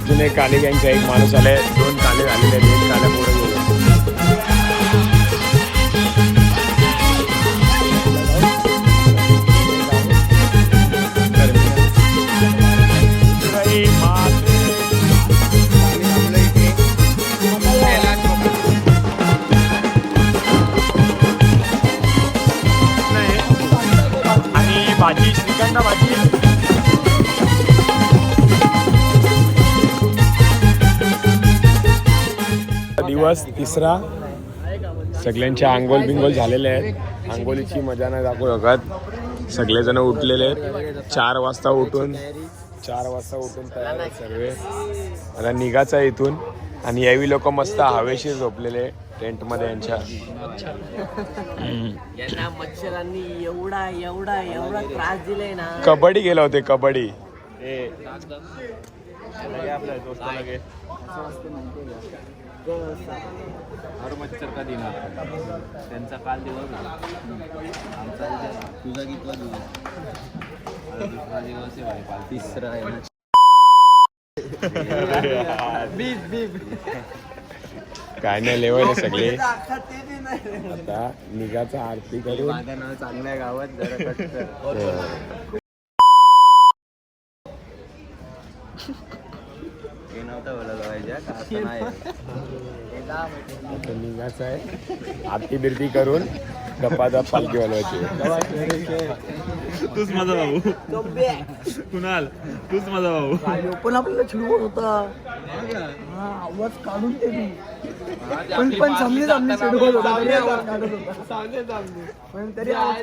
अजून एक काले गँगचा एक माणूस आलाय, 2 काले झालेले आहेत, एक काला पुढे गेलो. आणि भाजी श्रीखंड भाजी. दिवस तिसरा. सगळ्यांच्या आंघोळ बिंगोल झालेले आहेत. आंघोळीची मजा नाही दाखवू शकत. सगळेजण उठलेले आहेत. 4 वाजता उठून तयार आहेत सर्व. आता निघायचं आहे इथून. आणि यावी लोक मस्त हवेशीर झोपलेले टेंट मध्ये यांच्या. यांना मच्छरांनी एवढा त्रास दिलाय ना. कबड्डी गेले होते कबड्डी. हर मच्छर का देणार त्यांचा काल दिवस आमचा तुझा कितवा दिवस. दुसरा दिवस आहे भाई, काल तिसरा आहे ना. काय नाही लेवल सगळे. आता निघाचा आरती करून. माझं नाव चांगल्या गावात जरा कट हे नव्हतं बोलायला पाहिजे का असं नाही. आता निघायचं आहे. आरती बिरती करून गप्पादप पालखी वाजवायची. तूच माझा भाऊ कुणाल, तूच माझा भाऊ. पण आपल्याला चिडवत होता. आवाज काढून ते पण सामने चिडवत होता. पण तरी नाही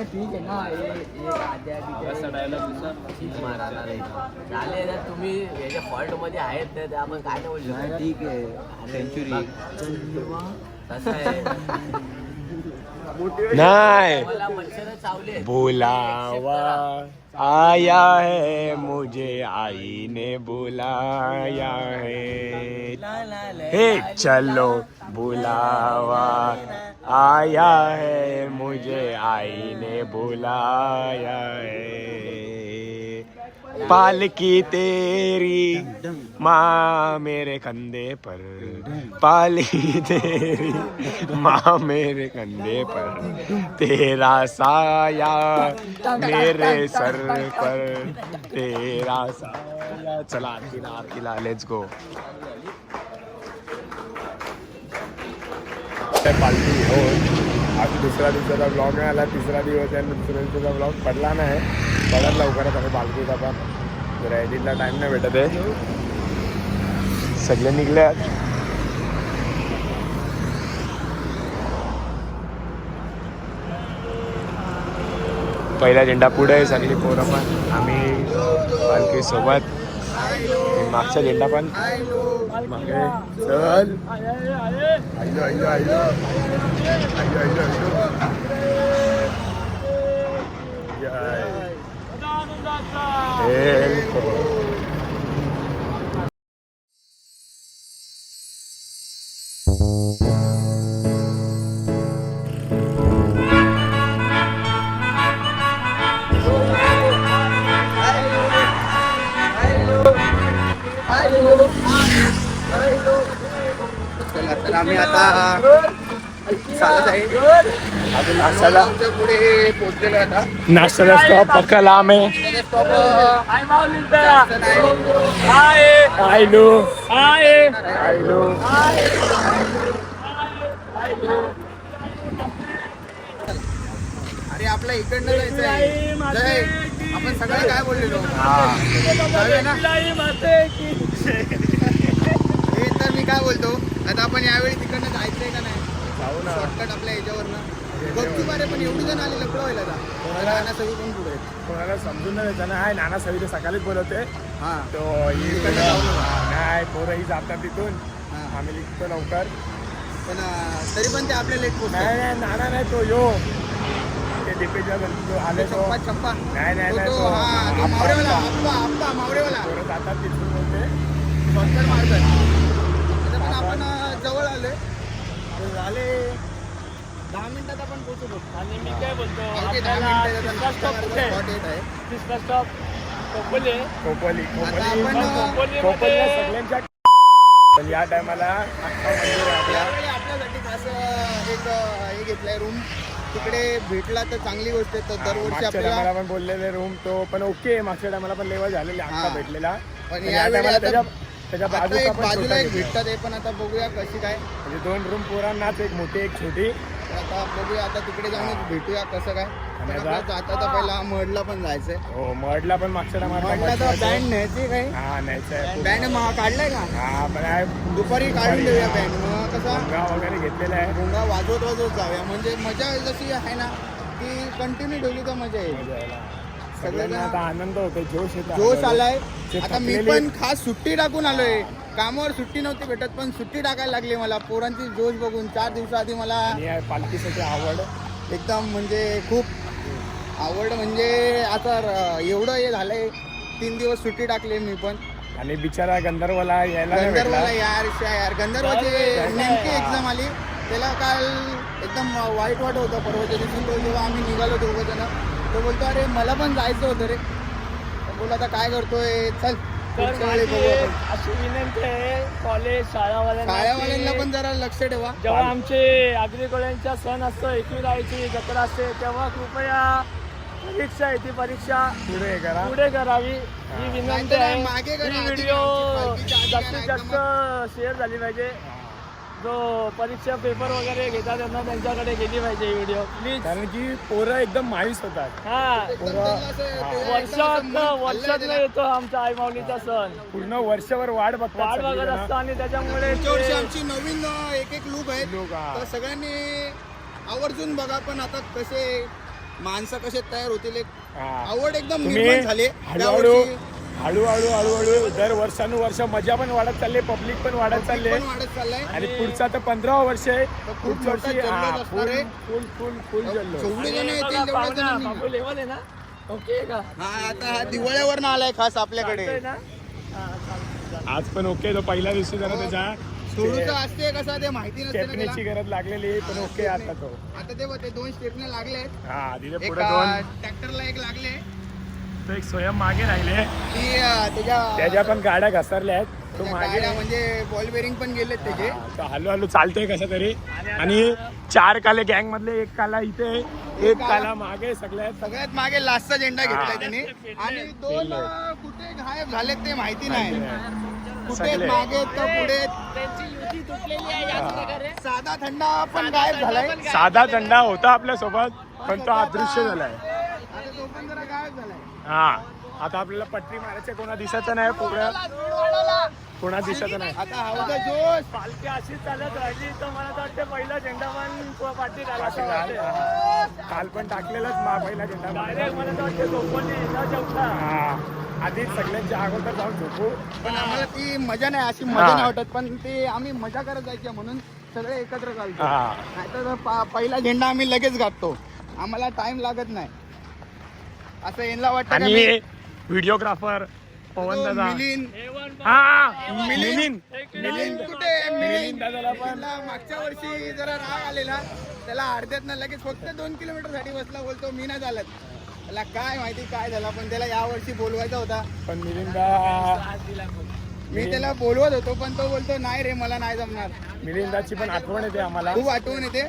ठीक आहे ना. झाले ना तुम्ही याच्या फॉल्ट मध्ये आहेत तर आपण काय नाही बोलू. ठीक आहे सेंचुरी नाही. मच्छर चावले. बुलावा आया है मुझे, आई ने बुलाया है. हे चलो बुलावा आया है मुझे, आई ने बुलाया है. पालकी तेरी माँ मेरे कंधे पर, पालकी तेरी माँ मेरे कंधे पर, तेरा साया मेरे सर पर, तेरा साया. चला आरतीला लेट्स गो. पालखी घेऊन आज दुसऱ्या दिवसाचा ब्लॉग नाही आला. तिसरा दिवस आहे. दुसऱ्या दिवसाचा ब्लॉग पडला नाही. पडत लवकरच आहे पालखीचा. पण जरा एडिटला टाईम नाही भेटत आहे. सगळे निघले. पहिला झेंडा पुढे आहे. सगळी पोरं पण आम्ही पालखी सोबत. मागचा झेंडा पण मागे. चल तर आम्ही आता चालत आहे. अजून नाश्त्याला पुढे पोहोचलेलो आता. नाश्त्याला स्टॉप पक्का लांब आहे. आयलो अरे आपल्या इकडनं जायचं आहे. आपण सगळे काय बोललेलो हे तर मी काय बोलतो आता आपण यावेळी तिकडनं जायचंय का नाही. शॉर्टकट आपल्या याच्यावरनं बघू बारे. पण एवढी जण आली लपडं व्हायला नाना सगळी कोण पुढे कोणाला समजून नाही त्यानं. आहे नाना सविता सकाळीच बोलवते. हां तो नाही पोरं ही जातात तिथून. आम्ही लिखतो लवकर. पण तरी पण ते आपल्या लेट पोहोच. नाही नाना नाही तो यो ते दीपेशला आले तो. चप्पा नाही मावरेवाला पोरं जातात तिथून बोलते. शॉर्टकट मारतात. पण आपण जवळ आलोय. झाले 10 मिनिटात आपण पोहोचलो. आणि मी काय बोलतो तिसरा स्टॉप खोपोली आता आपण खोपोलीला सगळ्यांच्या पण या टायमाला अख्खा मंदिर आहे आपला. यावेळी आपल्यासाठी असं एक हे घेतलंय रूम, तिकडे भेटला तर चांगली गोष्ट आहे. तर दरवर्षी मागच्या आपल्याला टायमाला पण बोललेले रूम तो पण ओके, मागच्या टायमाला पण लेवल झालेले अख्खा हा. भेटलेला. पण पण या यावेळी टायमाला आता त्याच्या आता बाजूचा एक पण बाजूला छोटा एक घेतला. भेटतात हे, पण आता बघूया कशी काय. म्हणजे 2 रूम पोरांनाच, एक मोठी एक छोटी. तर आता बघूया, आता तिकडे जाऊन भेटूया कसं काय. आणि तर आता- आपल्याला जाता तर पहिला मडला पण जायचंय. हो मडला पण मागच्या टायमाला मडला तर बँड न्यायची काय, हा न्यायचं बँड काढलाय का, हा पण आहे दुपारी काढून देऊया बँड. मग कसा भोंगा वगैरे घेतलेला आहे. भोंगा वाजवत जाऊया, म्हणजे मजा जशी आहे ना ती कंटिन्यू ठेवली तर मजा येईल. मजा यायला. सगळ्यांना आता आनंद होतो, जोश येतो. जोश आलाय. जे आता मी थकलेले- पण खास सुट्टी टाकून आलोय. कामावर सुट्टी नव्हती भेटत, पण सुट्टी टाकायला लागली मला पोरांची जोश बघून. 4 दिवसाआधी मला आणि या पालखीसाठी आवड. एकदम म्हणजे खूप आवड, म्हणजे आता एवढं हे झालंय. 3 दिवस सुट्टी टाकली मी पण. आणि बिचारा गंधर्वला यायला नाही भेटला. गंधर्वला यार गंधर्वाची नेमकी एक्झाम आली. त्याला काल एकदम वाईट वाटत होतं. परवाच्या दिवशी तो जेव्हा आम्ही निघालो दोघं जण, तो बोलतो अरे मला पण जायचं होतं रे. तर बोल आता काय करतोय, चल पुढच्या वेळी बघू आपण. अशी विनंती आहे कॉलेज शाळावाल्यांना पण जरा लक्ष ठेवा. जेव्हा आमचे आग्रिकोळ्यांचा सण असतो, एकविरायची जत्रा असते, तेव्हा कृपया परीक्षा आहे ती परीक्षा पुढे करा. पुढे करावी ही विनंती नाहीतर आहे. मागे करा, ही आधी व्हिडिओ आमची पालखीच्या आधी जास्तीत करा, जास्त शेअर झाली पाहिजे. जो परीक्षा पेपर वगैरे घेतात त्यांना त्यांच्याकडे गेली पाहिजे ही व्हिडिओ प्लीज. कारण की पोरं एकदम माहीस होतात. हा एकदम त्यांना असं- वर्षात येतो आमचा आई माऊलीचा सण. पूर्ण वर्षभर वाट बघतात वाट बघत सगळेजण. असतो आणि त्याच्यामुळे पुढच्या वर्षी ते- आमची नवीन एक लूक आहेत. लोक, हा. तर सगळ्यांनी आवर्जून बघा. पण आता कसे माणसं कसे तयार होतील, एक हा. आवड एकदम तुम्ही निर्माण झाली. हळूहळू त्यावर्षी हळूहळू दर वर्षानुवर्ष मजा पण वाढत चालली, पब्लिक पण वाढत चालले. पण वाढत चाललंय. आणि पुढचा तर 15वा वर्ष आहे. तर खूप पुढच्या मोठा वर्षी जल्लोष असणार आहे. फुल जल्लो. जेवढे जण आणि येतील बघा, तेवढे पाहुणा, जण बाबू लेवल आहे ना ओके का हा आता हा दिवाळीवर आलाय खास आपल्याकडे. चालतंय ना हा, चालतंय. आज पण ओके, तो पहिल्या दिवशी जरा त्याच्या सोडूचं असते कसं ते माहिती नसते ना स्टेपनीची त्याला. गरज लागलेली, पण ओके आता तो. आता ते 2 स्टेपने लागले. हा तिथे एक पुढे 2 ट्रॅक्टरला एक लागले. तो एक स्वयं मागे राहिले. ती त्याच्या त्याच्या पण गाड्या घसरल्या आहेत. तो त्याच्या मागे गाड्या म्हणजे बॉल बेरिंग पण गेलेत त्याचे. हा, तो हळूहळू चालतोय कसं तरी. आणि 4 काले गँग मधले 1 काला इथे, 1 काला मागे, सगळ्यात सगळ्यात मागे लास्टचा झेंडा घेतलाय हा. त्याने. आणि 2 कुठे गायब झालेत ते माहिती नाही. कुठे सगळे. मागे आहेत का पुढे आहेत. त्यांची युती तुटलेली आहे याच प्रकारे. साधा थंडा पण गायब झालाय. साधा थंडा होता आपल्या सोबत, पण तो अदृश्य झालाय. आता तो पण जरा गायब झालाय. हा आता आपल्याला पट्टी मारायचं, कोणा दिसायचं नाही पुढे, कोणा दिसायचं नाही. आता हौदा जोश. पालखी अशी चालत राहिली तर मला तर वाटतं पहिला झेंडा पण पाठी पाठी घालायला घाल. काल पण टाकलेलाच पहिला झेंडा. डायरेक्ट मला तर वाटतं झोपवली न जेवता. हा आधीच सगळ्यांच्या अगोदर जाऊन झोपू. पण आम्हाला ती मजा नाही, अशी मजा हा. नाही वाटत. पण ते आम्ही मजा करत जायची म्हणून सगळे एकत्र चालतो. हा नाहीतर पहिला झेंडा आम्ही लगेच घालतो, आम्हाला टाइम लागत नाही. असं यांना वाटतं का आणि मी- व्हिडिओग्राफर पवन दादा. मिलिंद हा मिलिंद मिलिंद कुठे? मिलिंद दादाला पण त्याला मागच्या वर्षी जरा राग आलेला, त्याला अर्ध्यातनं लगेच फक्त 2 किलोमीटर साठी बसला. बोलतो मी नाही चालत. त्याला काय माहिती काय झालं, पण त्याला या वर्षी बोलवायचा होता. पण मिलिंदा मी त्याला बोलवत होतो, पण तो बोलतो नाही रे मला नाही जमणार. मिलिंदाची पण आठवण येते आम्हाला. खूप आठवण येते.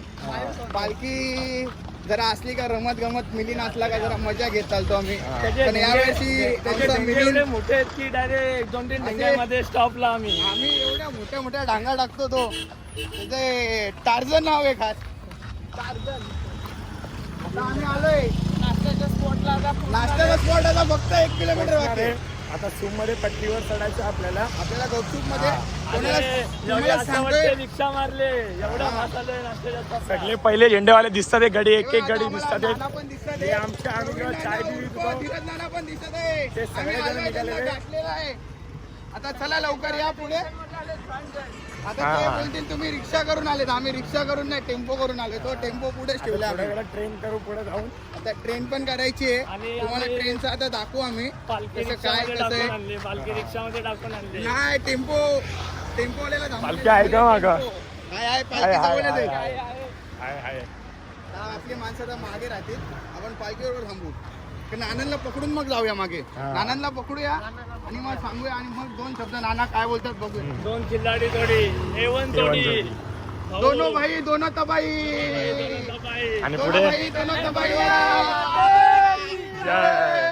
पालखी जरा असली का रमत गमत मिलिंद असला का जरा मजा घेत चालतो आम्ही. त्याचे पण यावर्षी त्याचे आमचा ढेंगे मिलिंद, एवढे मोठे आहेत की डायरेक्ट 2-3 ढेंग्यामध्ये स्टॉपला आम्ही. आम्ही एवढ्या मोठ्या मोठ्या डांगा टाकतो. तो त्याचे टार्झन नाव आहे खास. टार्झन. आता आम्ही आलोय नाश्त्याच्या स्पॉटला नाश्त्याचा स्पॉट. आता फक्त 1 किलोमीटर बाकी आहे. आता सूम मध्ये पट्टीवर चढायचं आपल्याला. आपल्याला गपचूप मध्ये कोणाला एवढे तुम्हाला असं सांगतोय वाटते रिक्षा मारले एवढा भात आलोय नाश्त्याच्या स्टॉपला. सगळे पहिले झेंडेवाले दिसतात, एक गडी एक एक गडी आम्हाला दिसतात. नाना पण दिसतात हे आमच्या आम्ही जेव्हा चाय पित होतो, धीरज नाना पण दिसत आहे. ते सगळे आम्ही जण आलोय, त्यांना निघालेले. गाठलेलं आहे. आता चला लवकर या पुढे. आता हा. ते बोलतील तुम्ही रिक्षा करून आलेत. आम्ही रिक्षा करून नाही, टेम्पो करून आले. तो टेम्पो पुढेच ठेवला थोड्या आम्ही. वेळा ट्रेन करू पुढे जाऊन. आता ट्रेन पण करायची आहे. आणि तुम्हाला आम्ही- ट्रेनचं आता दाखवू आम्ही पालखी कसं काय रिक्षामध्ये कसं टाकून आहे. आणली पालखी रिक्षामध्ये टाकून आणली. नाही टेम्पोवाल्याला थांबवलं. पालखी आहे का मागं? आहे आहे, पालखी आहे, जवळच आहे, आहे. आहे. आहे आहे आता आपली माणसं आता मागे राहतील. आपण पालखीबरोबर थांबू. की नानांना पकडून मग जाऊया मागे. हा. नानांना पकडूया आणि मग सांगूया आणि मग 2 शब्द नाना काय बोलतात बघूया. 2 खिल्लाडी जोडी A1 जोडी दोनो भाई दोनो तबाई आणि दोनो पुढे भाई दोनो तबाई. जय.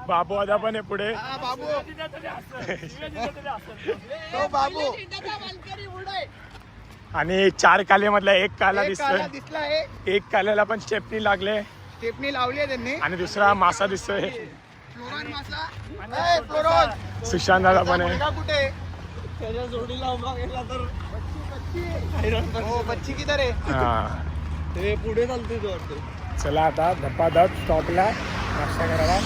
बाबू आता पण आहे पुढे. हा, बाबू तो बाबू आणि 4 कालेमधला एक काला एक काला दिसतोय. दिसला आहे. एक काल्याला पण स्टेपनी लागले टेपणी लावली आहे त्यांनी. आणि दुसरा मासा दिसतोय. फ्लोरॉन मासा. ए, फ्लोरॉन. सुशांत दादा पण आहे. मुलगा कुठे आहे? त्याच्या जोडीला उभा केला तर हो, बच्ची किधर आहे? हा. ते पुढे चालते तो वाटते. चला आता धप्पाधप स्टॉपला नाश्ता करायला.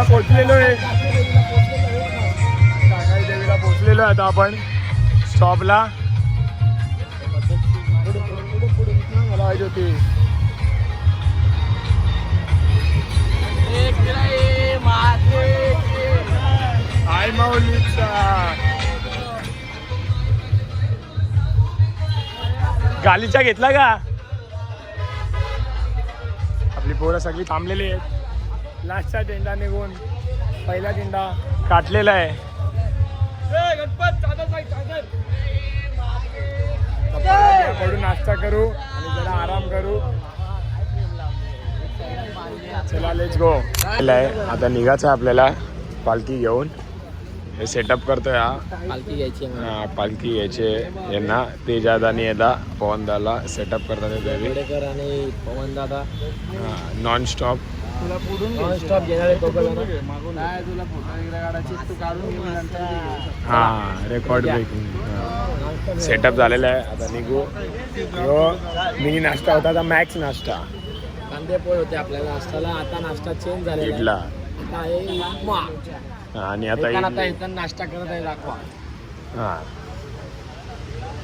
पोचलेलो आहे. काकाई देवीला पोचलेलो आहे आता आपण स्टॉपला. मला पाहिजे होती. आई माऊलीचा गालीचा घेतला का? आपली पोरं सगळी थांबलेली आहेत. लास्टचा टेंडा निघून पहिला टेंडा काटलेला आहे. पडून नाश्ता करू आणि जरा आराम करू. चला लेट्स गो. आता निघायचं आहे आपल्याला पालखी घेऊन. हे सेटअप करतोय हा. पालखी घ्यायची पालखी घ्यायचे यांना. तेजाद आणि यदा पवन दाला सेटअप करतात बेडेकर आणि पवन दादा नॉन स्टॉप. स्टॉप घेणारे दोघं हा रेकॉर्ड ब्रेकिंग सेटअप झालेला आहे. आता निघू. मिनी नाश्ता होता आता मॅक्स नाश्ता. कांदे पोहे होते आपल्याला नाश्त्याला. आता नाश्ता चेंज झालेला इडला आता आहे उपमा. आणि आता आता इडली. इथं नाश्ता करत आहे दाखवा. हा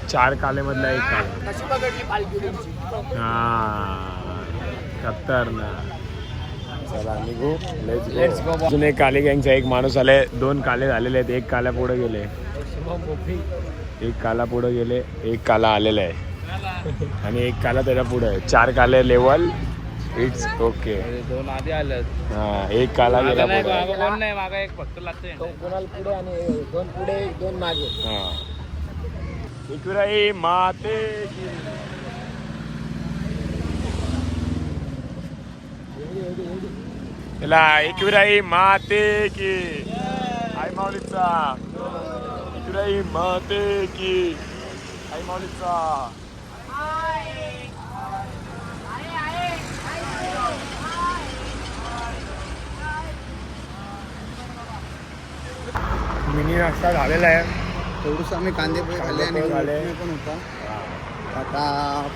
4 कालेमधला एक काले. कशी बघितली पालखी तुमची? हा खतरनाक. चला निघू. Let's go. अजून एक काले गँगचा एक माणूस आले. 2 काले झालेले आहेत. एक काला पुढे गेले. एक काला पुढे गेले. एक काला आलेला आहे आणि एक काला त्याच्या पुढे आहे. 4 काले लेवल. It's okay. 2 आधी आलं. हा एक काला गेला पुढे. कोण नाही मागा एक फक्त लागते. कोणाला पुढे आणि 2 पुढे 2 मागे. हा इकडे माते की. त्याला एकविराई माते की. आई माऊलीचा. एकविराई माते की. आई माऊलीचा. मिनी नाश्ता झालेला आहे. थोडंसं आम्ही कांदे पोहे खाल्ले आणि खाल्ले. उपमा पण होता. आता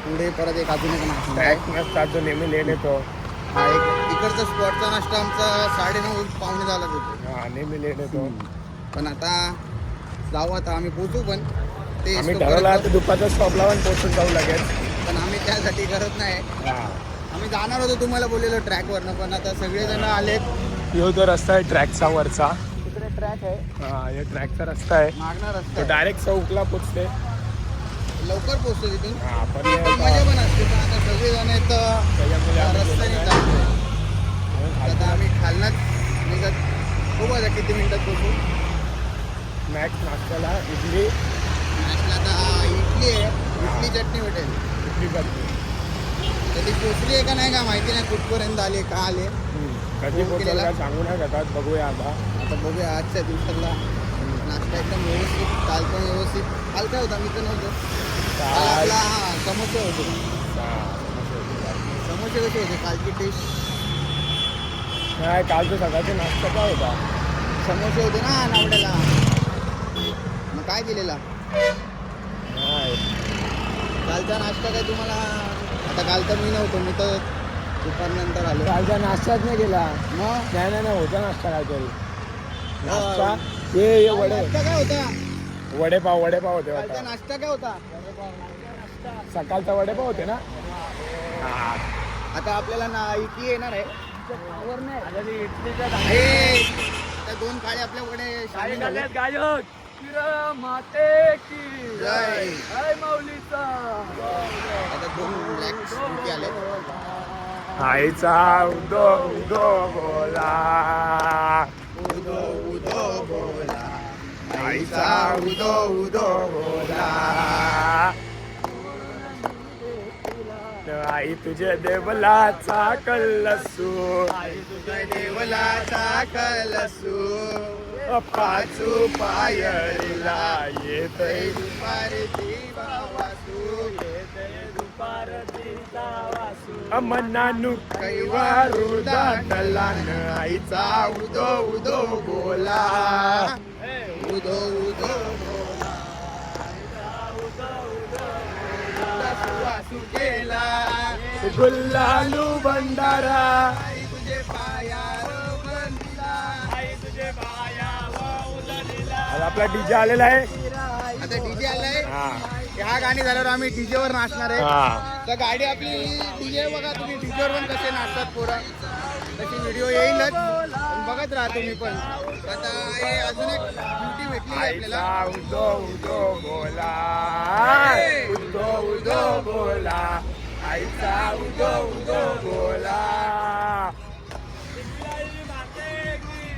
पुढे परत एक अजून एक नाश्ता आहे. टॅक्स नसतात जो नेहमी लेट येतो. हा एक इकडचा स्पॉटचा नाश्ता आमचा 9:30 पावणे झालाच होतो. हा नेहमी लेट येतो. पण आता जाऊ. आता आम्ही पोचू पण ते आम्ही stop ठरवलं करत आता दुपारच्या स्टॉपला पण पोहोचून जाऊ लागेल. पण आम्ही त्यासाठी करत नाही. हा आम्ही जाणार होतो तुम्हाला बोललेलो ट्रॅकवरनं. पण आता सगळेजण आलेत. ह्यो तो रस्ता आहे ट्रॅकचा वरचा. तिकडे ट्रॅक आहे. हा हे ट्रॅकचा रस्ता आहे. मागणार रस्ता तो आहे. डायरेक्ट चौकला पोचते. लवकर पोचतो तिथून. हा पण मजा पण असते. पण आता सगळेजण आहेत तर त्याच्यामुळे आम्ही रस्त्याने बोललो जातो. आता आम्ही खालनाच निघत बघू आता किती मिनिटात पोहोचू. मॅक्स नाश्त्याला इडली नाश्त्याला आता इडली आहे, इडली चटणी भेटेल. इडली करते. कधी पोचली आहे का नाही का माहिती नाही, कुठपर्यंत आली का आले. कधी पोहोचलं काय सांगू नाही शकत. बघूया आता. आता बघूया आजच्या दिवसाला नाश्ता एकदम व्यवस्थित, काल पण व्यवस्थित. काल काय होता मी तर नव्हतो. काल आपला हा समोसे होते. समोसे कसे होते कालची टेस्ट? नाही कालचं सकाळचा नाश्ता काय होता? समोसे होते ना नावड्याला. मग काय दिलेला नाही कालचा नाश्ता? काय तुम्हाला आता काल तर मी नव्हतो, मी तर दुपारनंतर आलो. कालचा नाश्ताच नाही केला. मग नाही होता नाश्ता काहीतरी. नाश्ता हे वडे नाश्ता काय होता? वडेपाव होते कालचा वाटतं. नाश्ता काय होता? सकाळचा वडेपाव होते ना. आता आपल्याला ना इडली येणार आहे. आता ती इडलीच्या हे, त्या दोन काळे आपल्या वडे काय शामिल झाले. झाल्यात गायक फिर माते की जय. जय माऊलीचा. आता दोन ब्लॅक स्कूटी आले. आईचा उदो उदो बोला. उदो उदो बोला, आईचा उदो उदो बोला. आई तुझे देवलाचा कल्लसू. आई तुझ्या देवलाचा कलसू. पाचू पायरीला येतय. दुपारची बावासू. दुपारतीचा वासू अमनानू कैवारू दाटलान. आईचा उदो उदो बोला. उदो उदो बोला, सुवासू केला. गुल्लालू भंडारा. आई तुझे पायावर बंदिला. आई तुझे बाया उदलीला. आज आपला डीजे आलेला आहे. आता डीजे आलाय. हा ह्या गाणी झाल्यावर आम्ही डीजे वर नाचणार आहे. हा तर गाडी आपली डीजे बघा तुम्ही, डीजे वर पण कसे नाचतात पोरं, तशी व्हिडिओ येईलच. पण बघत राहा तुम्ही पण. आता हे अजून एक ब्युटी भेटली आहे आईचा आपल्याला. उदो उदो बोला. उदो उदो बोला. आईचा उदो उदो बोला.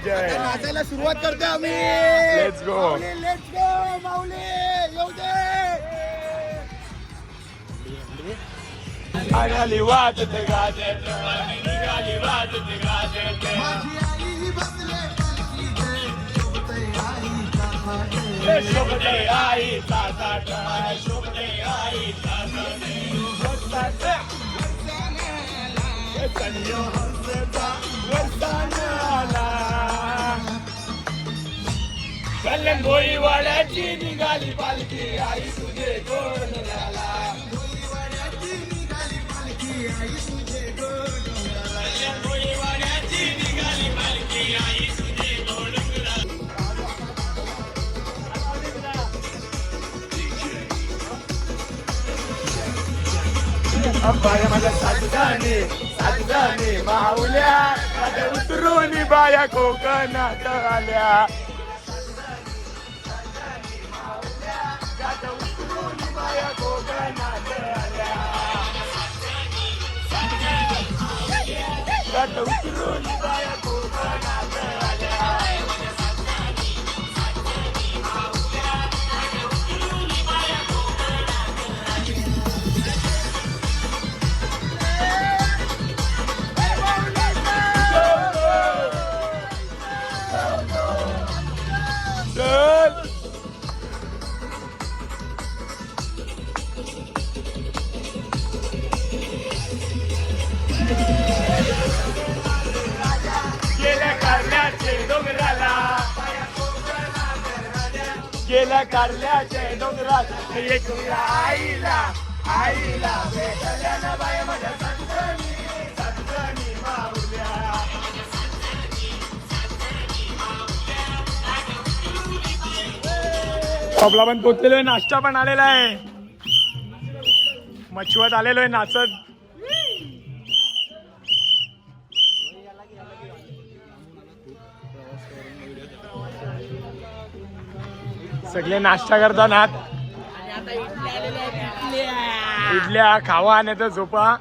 आता जय. नाचायला सुरुवात करतोय आम्ही. Let's go. लेट्स गो माऊली, येऊ दे. आली वाजत गाजत. आली वाजत गाजत. शोभते आईचा ताट. शोभते आईचा ताट. वरसान आला. कल्याण भोईवाड्याची निघाली पालखी. आई तुझे गोड झाला. बाया माझ्या सातजाने माऊल्या. माझ्या उतरून बाया कोकणात आल्या. बाया कोकणात आल्या. उतरून बाया कोकणात आल्या. चल. गेल्या कारल्याचे डोंगराला. गेल्या कारल्याचे डोंगरात एक आईला. आईला भेटल्या ना बाया माझ्या सातजणी माऊल्या. आपला पण पोचलेलो आहे. नाश्ता पण आलेला आहे. मच्छवत आलेलो आहे नाचत. सगळे नाश्ता करताना इडल्या खावा आणि तर झोपा.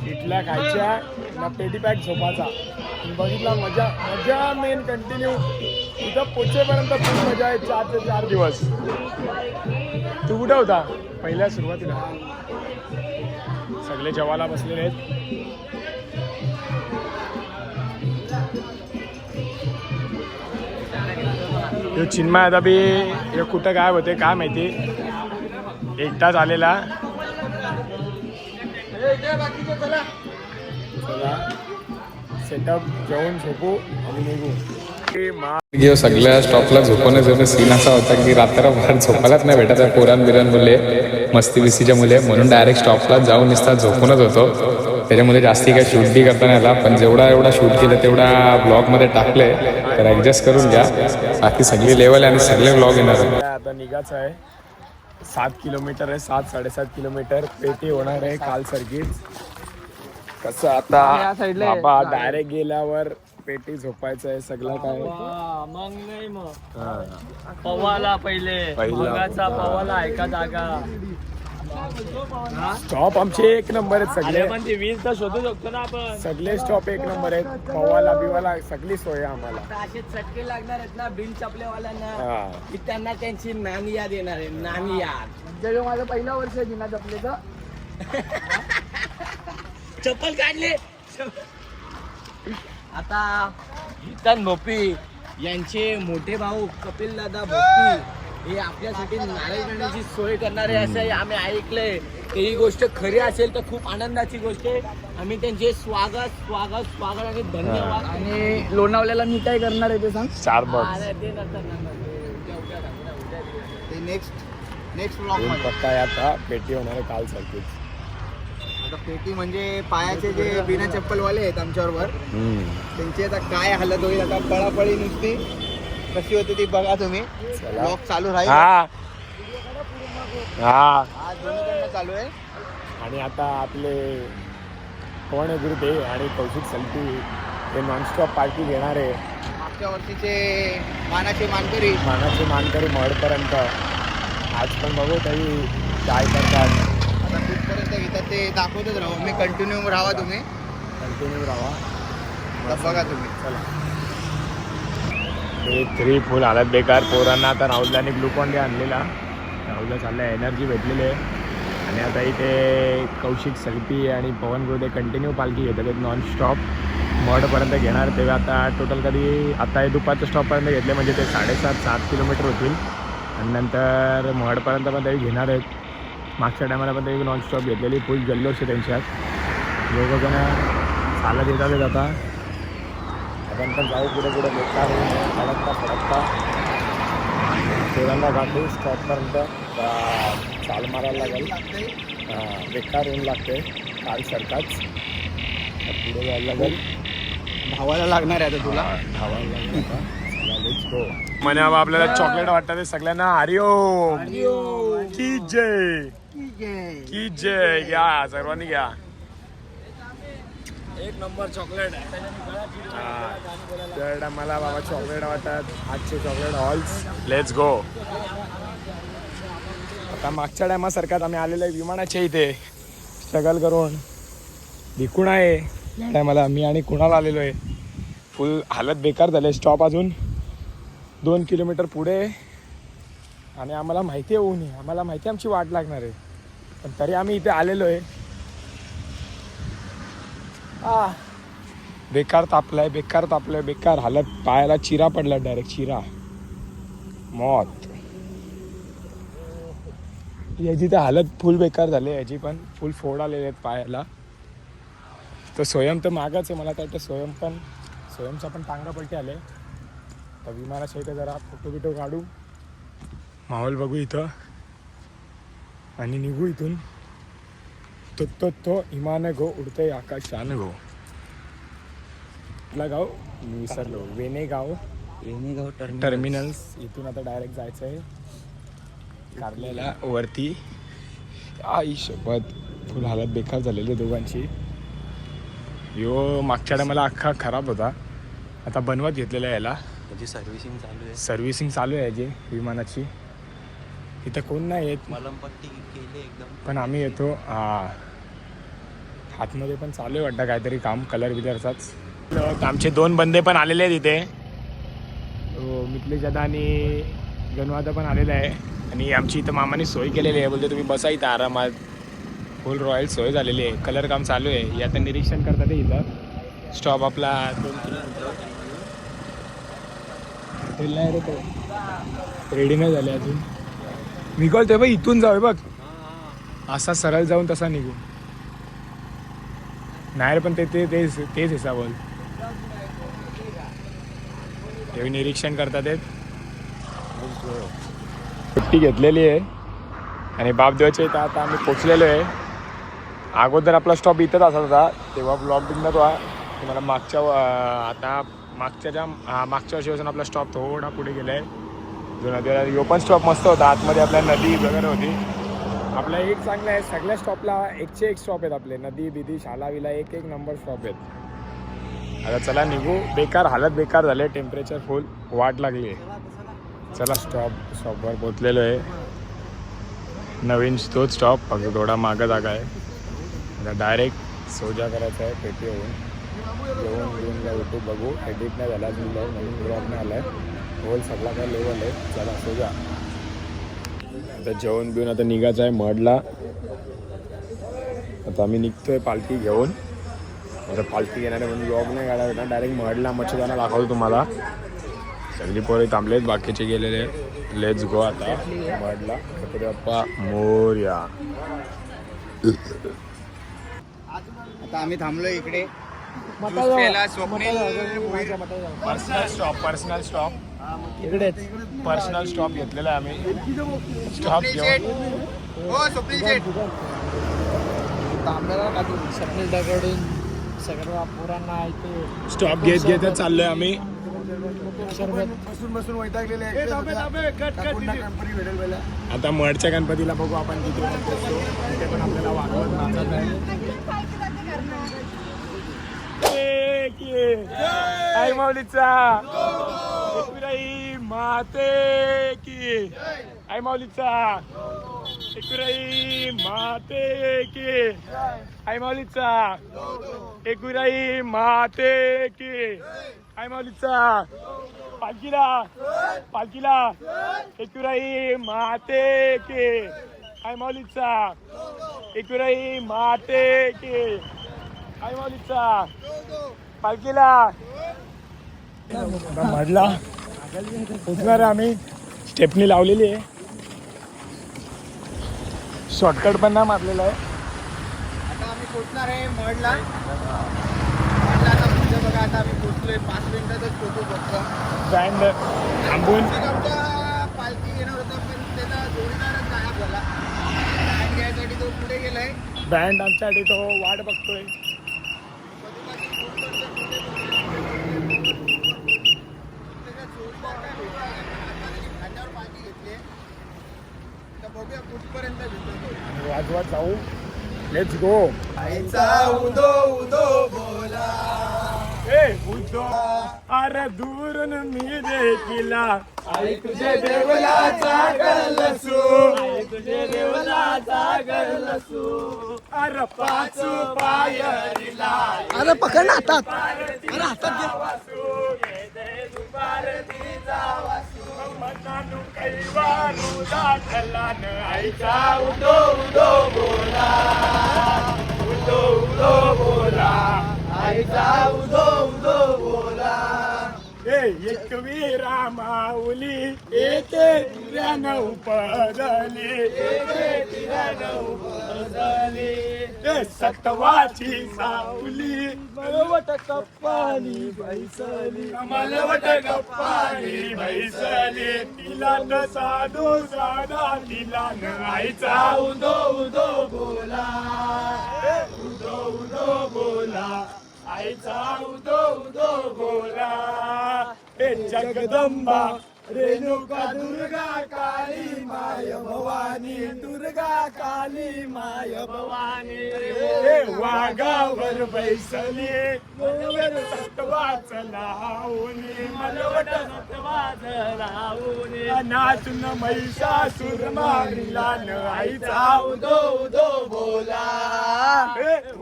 इडल्या खायच्या ना पेटी पॅक झोपायचा. आणि बघितला मजा मजा मेन कंटिन्यू तिथं पोचेपर्यंत खूप मजा आहे. 4 ते 4 दिवस. तू कुठं होता पहिल्या सुरुवातीला? सगळे जेवायला बसलेले आहेत. तो चिन्मय आता बी हे कुठं काय होते काय माहिती. एकटाच आलेला. चला सेटअप जेवून झोपू आणि निघू. सगळ्या स्टॉपला झोपवण्याचा सीन असा होता की रात्रभर झोपायलाच नाही भेटायचा. पोरान मुले मस्ती बिस्तीच्या मुले म्हणून डायरेक्ट स्टॉपला जाऊन निसता झोपूनच होतो. त्याच्यामध्ये जास्ती काही शूट बी करता नाही आला. पण एवढा शूट केलं तेवढा ब्लॉगमध्ये टाकले तर ॲडजस्ट करून घ्या. बाकी सगळी लेवल आणि सगळे ब्लॉग येणार आहे. आता निघायचं आहे. 7 किलोमीटर आहे. 7-7.5 किलोमीटर. पेटी होणार आहे काल सारखीच. कसं आता बाबा डायरेक्ट गेल्यावर पेटी झोपायचं आहे सगळं काय. मग नाही मग पवाला पहिले मगाचा पवाला एका जागा. स्टॉप आमचे एक नंबर आहेत सगळे. पण ते 20 तर शोधू शकतो ना आपण. सगळे स्टॉप एक नंबर आहेत. पवाला बिवाला सगळी सोय आहे आम्हाला. असे चटके लागणार आहेत ना बिल चपलेवाल्यांना हा. की त्यांना त्यांची नानी याद येणार आहे. नानी याद. जेव्हा माझं पहिलं वर्ष आहे बिना चपलेचं. चप्पल काढले. आता हितन भोपी यांचे मोठे भाऊ कपिल दादा भोपी हे आपल्यासाठी नारळ करण्याची सोय करणारे असं आम्ही ऐकलंय. ही गोष्ट खरी असेल तर खूप आनंदाची गोष्ट आहे. आम्ही त्यांचे स्वागत आणि धन्यवाद. आणि लोणावल्याला मी काय करणार आहे ते सांग. Starbucks. ते नंतर ते नेक्स्ट ब्लॉग दोन मध्ये. पत्ता आहे आता. पेटी होणार आहे काल सारखीच. आता पेटी म्हणजे पायाचे जे बिना चप्पलवाले आहेत आमच्याबरोबर त्यांची आता काय हालत होईल. आता पळापळी नुसती कशी होती ती बघा तुम्ही. ब्लॉग चालू राहील. हा आज दोन्हीकडनं चालू आहे. आणि आता आपले पवन गुरुते आणि कौशिक सलटी हे नॉनस्टॉप पार्टी घेणार आहे. मागच्या वर्षीचे मानाचे मानकरी मानाचे मानकरी महडपर्यंत. आज पण बघू काही काय करतात. आता कुठपर्यंत घेतात ते दाखवतच राहू. मी कंटिन्यू राहा तुम्ही. कंटिन्यू राहा. आता बघा तुम्ही. चला. हे 3 फुल हालत बेकार. पोरांना आता राहुलने ग्लुकॉन डी आणलेला. राहुलला चालला एनर्जी भेटलेली आहे. आणि आता इथे कौशिक सलपी आणि पवन गुरुते कंटिन्यू पालखी घेतात आहेत नॉनस्टॉप. महडपर्यंत घेणार. तेव्हा आता टोटल कधी आता हे दुपारच्या स्टॉपपर्यंत घेतले म्हणजे ते 7.5 किलोमीटर होतील. आणि नंतर महडपर्यंत पण तरी घेणार आहेत. मागच्या टायमाला पण तरी नॉनस्टॉप घेतलेली. फुल जल्लोष आहे त्यांच्यात. लोक जण चालत येतात आता. आपण पण जाऊ पुढे बेकार फडकता पोरांना गाठू स्टॉपपर्यंत. चाल मारायला लागेल. बेकार ऊन लागते काल सारखाच. पुढे जायला लागेल. धावायला लागणार आहे आता तुला. धावायला लागेल आता. म्हणे बाबा आपल्याला चॉकलेट वाटतात सगळ्यांना. हरिओम की जय की जय. घ्या सर्वांनी घ्या. एक नंबर चॉकलेट तर मला बाबा चॉकलेट वाटतात. आजचे चॉकलेट हॉल्स. Let's go. आता मागच्या टायमासारखाच आम्ही आलेलो आहे विमानाच्या इथे स्ट्रगल करून. भिकून आहे या टायमाला. मी आणि कुणाला आलेलो आहे. फुल हालत बेकार झाले. स्टॉप अजून 2 किलोमीटर पुढे. आणि आम्हाला माहिती आहे ऊन आहे. आम्हाला माहिती आहे आमची वाट लागणार आहे. पण तरी आम्ही इथे आलेलो आहे. बेकार तापलाय बेकार हालत. पायाला चिरा पडला डायरेक्ट. चिरा मौत. याची तर हालत फुल बेकार झाली. याची पण फुल फोड आलेले आहेत पायाला. तर स्वयं तर मागच आहे. मला तर वाटतं स्वयंचा पण टांगा पलटी आले. तर विमानाच्या इथं जरा फोटो काढू. माहोल बघू इथं आणि निघू इथून. तो इमान गो उडते आकाशान गो. आपला गाव मी विसरलो. वेनेगाव टर्मिनल्स. इथून आता डायरेक्ट जायचं आहे कारल्याला वरती. आई शपथ फुल हालत बेकार झालेली दोघांची. यो मागच्या टायमाला अख्खा खराब होता. आता बनवत घेतलेला आहे याला. त्याची सर्व्हिसिंग चालू आहे याची विमानाची. इथं कोण नाही येत. मलमपट्टी केली एकदम. पण आम्ही येतो. आतमध्ये पण चालू आहे वाटतं काहीतरी काम कलर बिलरचाच. आमचे 2 बंदे पण आलेले आहेत इथे. मिथलेश दादा आणि गणवादा पण आलेला आहे. आणि आमची इथं मामाने सोय केलेली आहे. बोलते तुम्ही बसा इथं आरामात. फुल रॉयल सोय झालेली आहे. कलर काम चालू आहे. आता निरीक्षण करतात इथं. स्टॉप आपला 2 किलोमीटर रेडी नाही झाले अजून. निघाल ते बघ इथून जाऊ बघ. असा सरळ जाऊन तसा निघू नाही रे. पण तेच हिसाब बोल. ते निरीक्षण करतात आहेत. सुट्टी घेतलेली आहे आणि बापदेवाच्या इथं आता आम्ही पोचलेलो आहे. अगोदर आपला स्टॉप इथंच असत होता. तेव्हा ब्लॉक बिघडत होता. तुम्हाला मागच्या वर्षीपासून आपला स्टॉप थोडा पुढे गेला आहे. जो नदीला यो पण स्टॉप मस्त होता. आतमध्ये आपल्या नदी वगैरे होती. आपला एक चांगला आहे. सगळ्या स्टॉपला 1चे 1 स्टॉप आहेत आपले. नदी बिदी शालाविला 1 नंबर स्टॉप आहेत. आता चला निघू. हालत बेकार झाले. टेम्परेचर फुल वाट लागली आहे. चला स्टॉपवर पोचलेलो आहे. नवीन तोच स्टॉप फक्त थोडा मागं जागा आहे. आता डायरेक्ट सोजा करायचा आहे पेटी येऊन घेऊन उठू बघू. एडिट नाही झाला अजून जाऊ म्हणून ब्लॉग नाही आला आहे. होल सगळा काय लेवल आहे. चला सोजा. आता जेवण बिवून आता निघायचं आहे मडला. आता आम्ही निघतोय पालखी घेऊन. आता पालखी घेणारे म्हणून ब्लॉग नाही काढायला. डायरेक्ट मडला मच्छीदाना दाखवतो तुम्हाला. सगळी पोरे थांबलेत. बाकीचे गेलेले. लेट्स गो आता मडला. गणपती बाप्पा मोरया. आता आम्ही थांबलो इकडे. पर्सनल स्टॉप इकडेच. पर्सनल स्टॉप घेतलेला आहे आम्ही. स्टॉप घेऊन स्वप्नील दगडून सगळ्या पोरांना इथे स्टॉप घेत चाललोय आम्ही. बसून वैतागलेले आता मडच्या गणपतीला बघू आपण किती वेळा पोहोचतो. तिथे पण आपल्याला वागवत नाचत आहे. आई माऊलीचा एकुराई माते की. आई माऊलीचा एकुराई माते की. आई माऊलीचा एकुराई माते की. आई माऊलीचा पालखीला एकुराई माते की. आई माऊलीचा एकुराई माते की. आई माऊलीचा पालखीला. मडला पोचणार आहे आम्ही. स्टेपनी लावलेली आहे. शॉर्टकट पण नाही मारलेला आहे. आता आम्ही पोचणार आहे मडला. आता पुढे बघा. आता आम्ही पोचलोय. 5 मिनिटातच पोचू फक्त. बँड थांबून आमचा पालखी येणार होता पण त्याचा जोडीदारच गायब झाला. बँड घ्यायसाठी तो पुढे गेलाय. बँड आमच्यासाठी तो वाट बघतोय. वाजवत जाऊ. Let's go. उदो उदो बोला. उदो अरे दूरून मी देखिला. आई तुझे देवलाचा गलसू. आई तुझे देवलाचा गलसू. अरे पाचू पायरीला. अरे पकड ना हातात. अरे हातात घे. आईचा उदो उदो बोला. उदो उदो बोला. आईचा उदो उदो बोला. एक वीरा माऊली एके तिऱ्यानं उपजली. सत्वाची सावली मलवट कप्पाली बैसली. मलवट कप्पाली बैसली. तिला न साधू साधा तिला न आईचा उदो उदो बोला. उदो उदो बोला. आईचा उदो उदो बोला. जगदंबा रेणुका दुर्गा काली माय भवानी दुर्गा काली माय भवानी वाघावर बैसली मनोवर सत्वाच लावणी मनोवर सत्वाच लावणी नाचून महिषासुर मारिला न आईचा उदो उदो बोला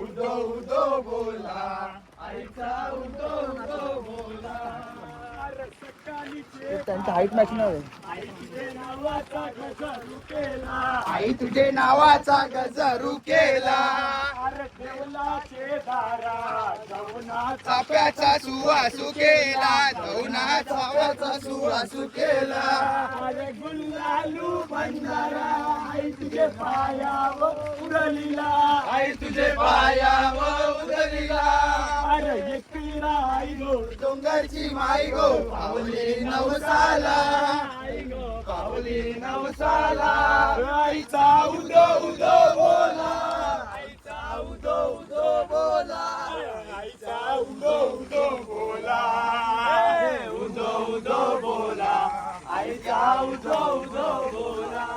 उदो उदो बोला आईचा उदो उदो बोला त्यांचा हाईट मॅच नाही आई तुझे नावाचा गजरू केला चाफ्याचा सुवासू केला धवना चाफ्याचा सुवासू केला अरे गुल्लालू बंजारा आई तुझे पायावर उडलीला आई तुझे पायावर उडलीला अरे एकविरा आई गो डोंगरची माई गो पावली नवसाला आई गो पावली नवसाला आईचा उदो उदो बोला आईचा उदो उदो बोला आईचा उदो उदो बोला उदो उदो बोला आईचा उदो उदो बोला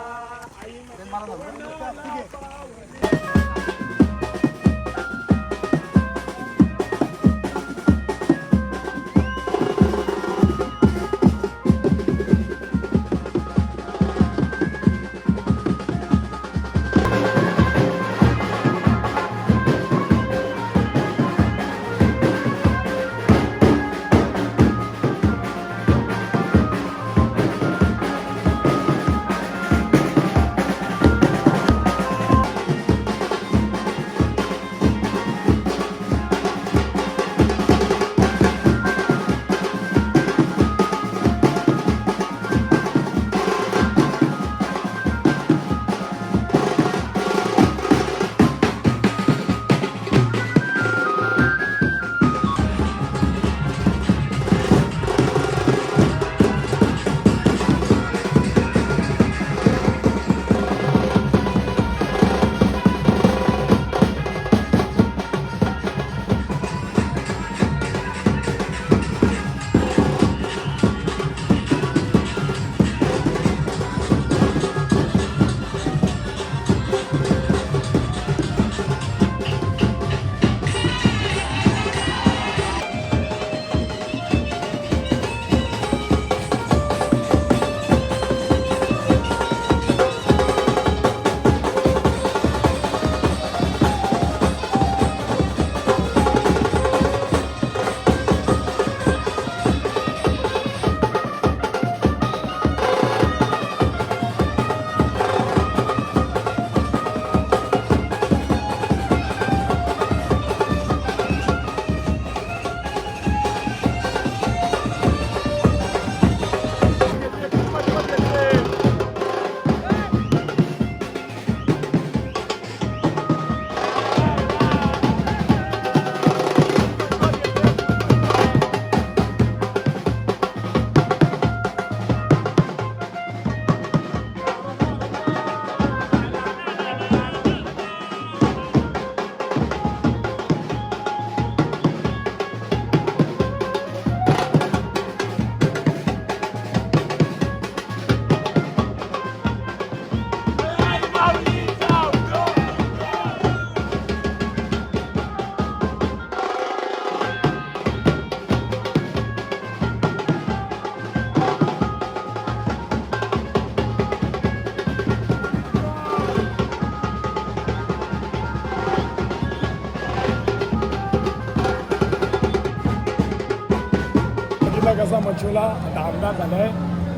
कसा मच्छूला आता आमदार झालाय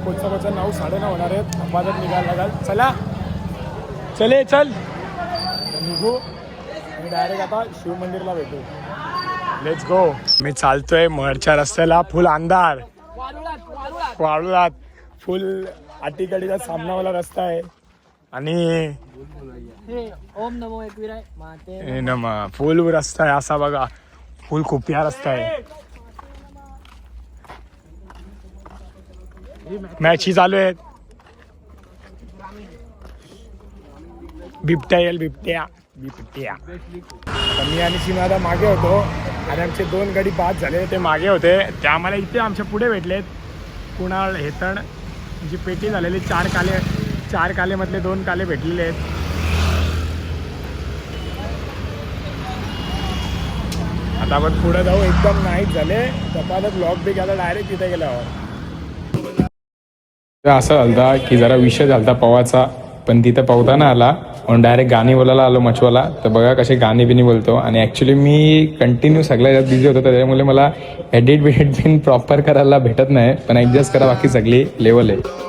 कोचा 9:30 होणार आहेत अंबादात निघायला लागल चला चले चल निघू आणि डायरेक्ट आता शिव मंदिरला भेटू लेट्स गो मी चालतोय महडच्या रस्त्याला फुल अंधार वाळूलात फुल आटीकडीचा सामनावाला रस्ता आहे आणि ओम नमो एकविराय माते हे नमा फुल रस्ता आहे असा बघा फुल खुपिया रस्ता आहे मॅची चालू आहेत बिबट्या येईल बिबट्या बिबट्या मी आणि सीमा आता मागे होतो आणि आमचे 2 गाडी बाद झाले ते मागे होते ते आम्हाला इथे आमच्या पुढे भेटलेत कुणाल हेतण जी पेटी झालेली 4 कालेमधले 2 काले भेटलेले आहेत. आता आपण पुढे जाऊ. एकदम नाहीच झाले तपाला ब्लॉग बी गेला डायरेक्ट तिथे गेल्यावर. असं झालता की जरा विषय झालता पवाचा, पण तिथं पवता ना आला म्हणून डायरेक्ट गाणी बोलायला आलो मचवाला. तर बघा कसे गाणी बिनी बोलतो. आणि ॲक्च्युली मी कंटिन्यू सगळ्या यात बिझी होतो, तर त्याच्यामुळे मला एडिट बिन प्रॉपर करायला भेटत नाही. पण ॲडजस्ट करा, बाकी सगळी लेवल आहे.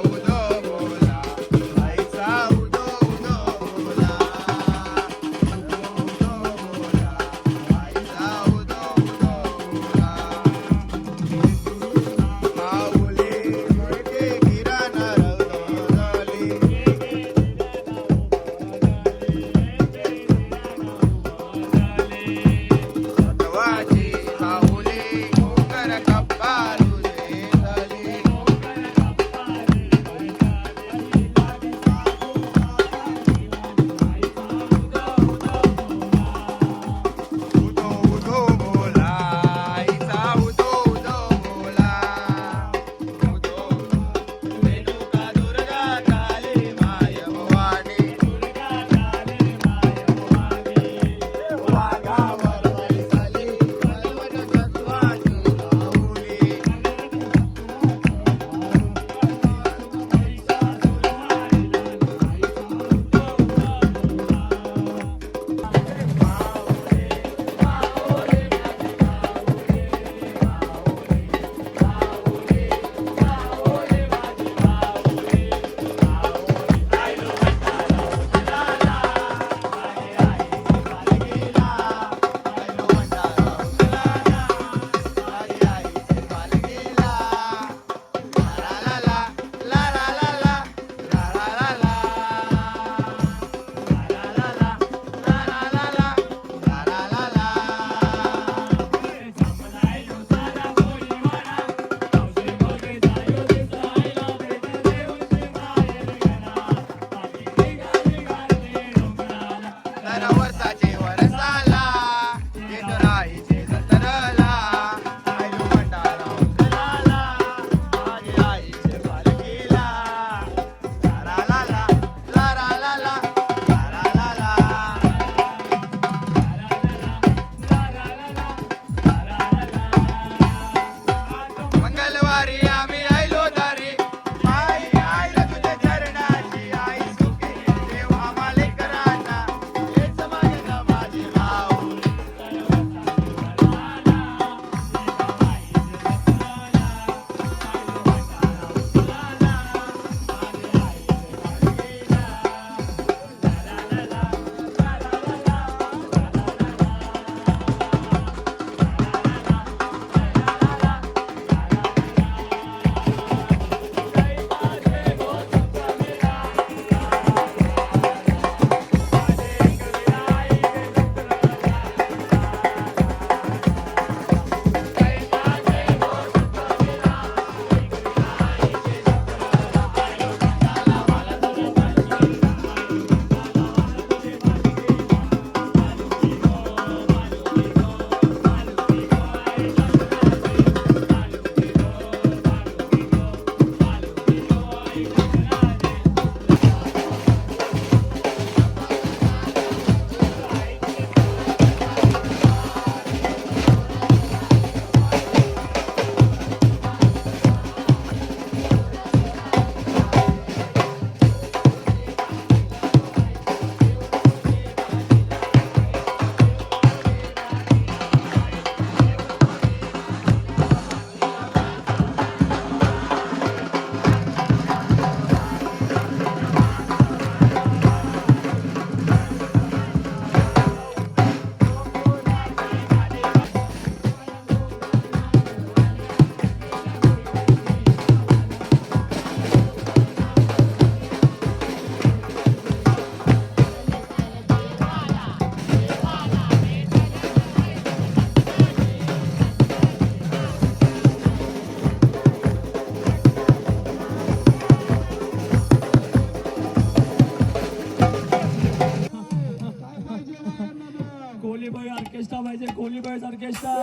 ऑर्केस्ट्रा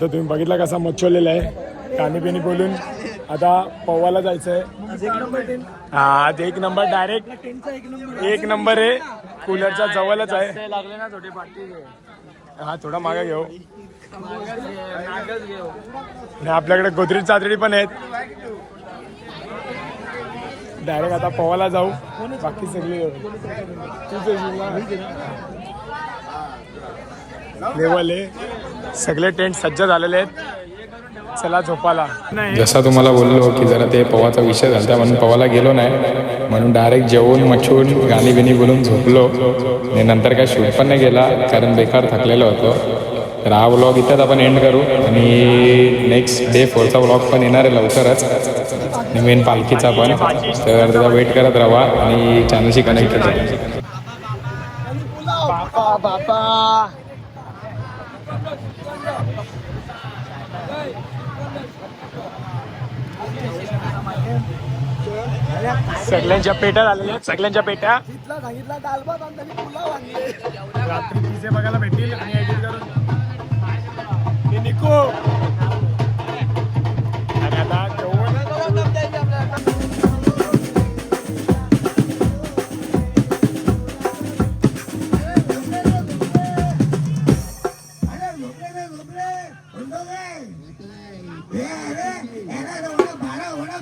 आता तुम्ही बघितला कसा मच्छवलेला आहे. गाणी बिणी बोलून आता पवाला जायचंय. हा आज 1 नंबर डायरेक्ट 1 नंबर आहे. कूलरच्या जवळच आहे. लागले ना थोडी पाठी घे. हा थोडा मागे घेऊ. नागच घेऊ. आणि आपल्याकडे गोदरेज चादरी पण आहेत. डायरेक्ट आता पवाला जाऊ. बाकी सगळी लेवल आहे. सगळे टेंट सज्ज झालेले आहेत. चला झोपाला. जसा तुम्हाला बोललो की जरा ते पवाचा विषय झाला म्हणून पवाला गेलो नाही, म्हणून डायरेक्ट जेवून मच्छून गाणी बिनी बोलून झोपलो आणि नंतर काय शूट पण नाही गेला कारण बेकार थकलेलो होतो. तर हा व्लॉग इथंच आपण एंड करू आणि नेक्स्ट डे 4चा व्लॉग पण येणार आहे लवकरच आणि मेन पालखीचा पण. तर त्याचा वेट करत राहा आणि चॅनलशी कनेक्टेड राहा. बापा बापा सगळ्यांच्या पेट्या झालेल्या आहेत. सगळ्यांच्या पेट्या सांगितलं दाल भात आणि त्यांनी पुलाव आणले. रात्री पिझे बघायला भेटतील आणि एडिट करून हे निको आणि आता भाडा होणार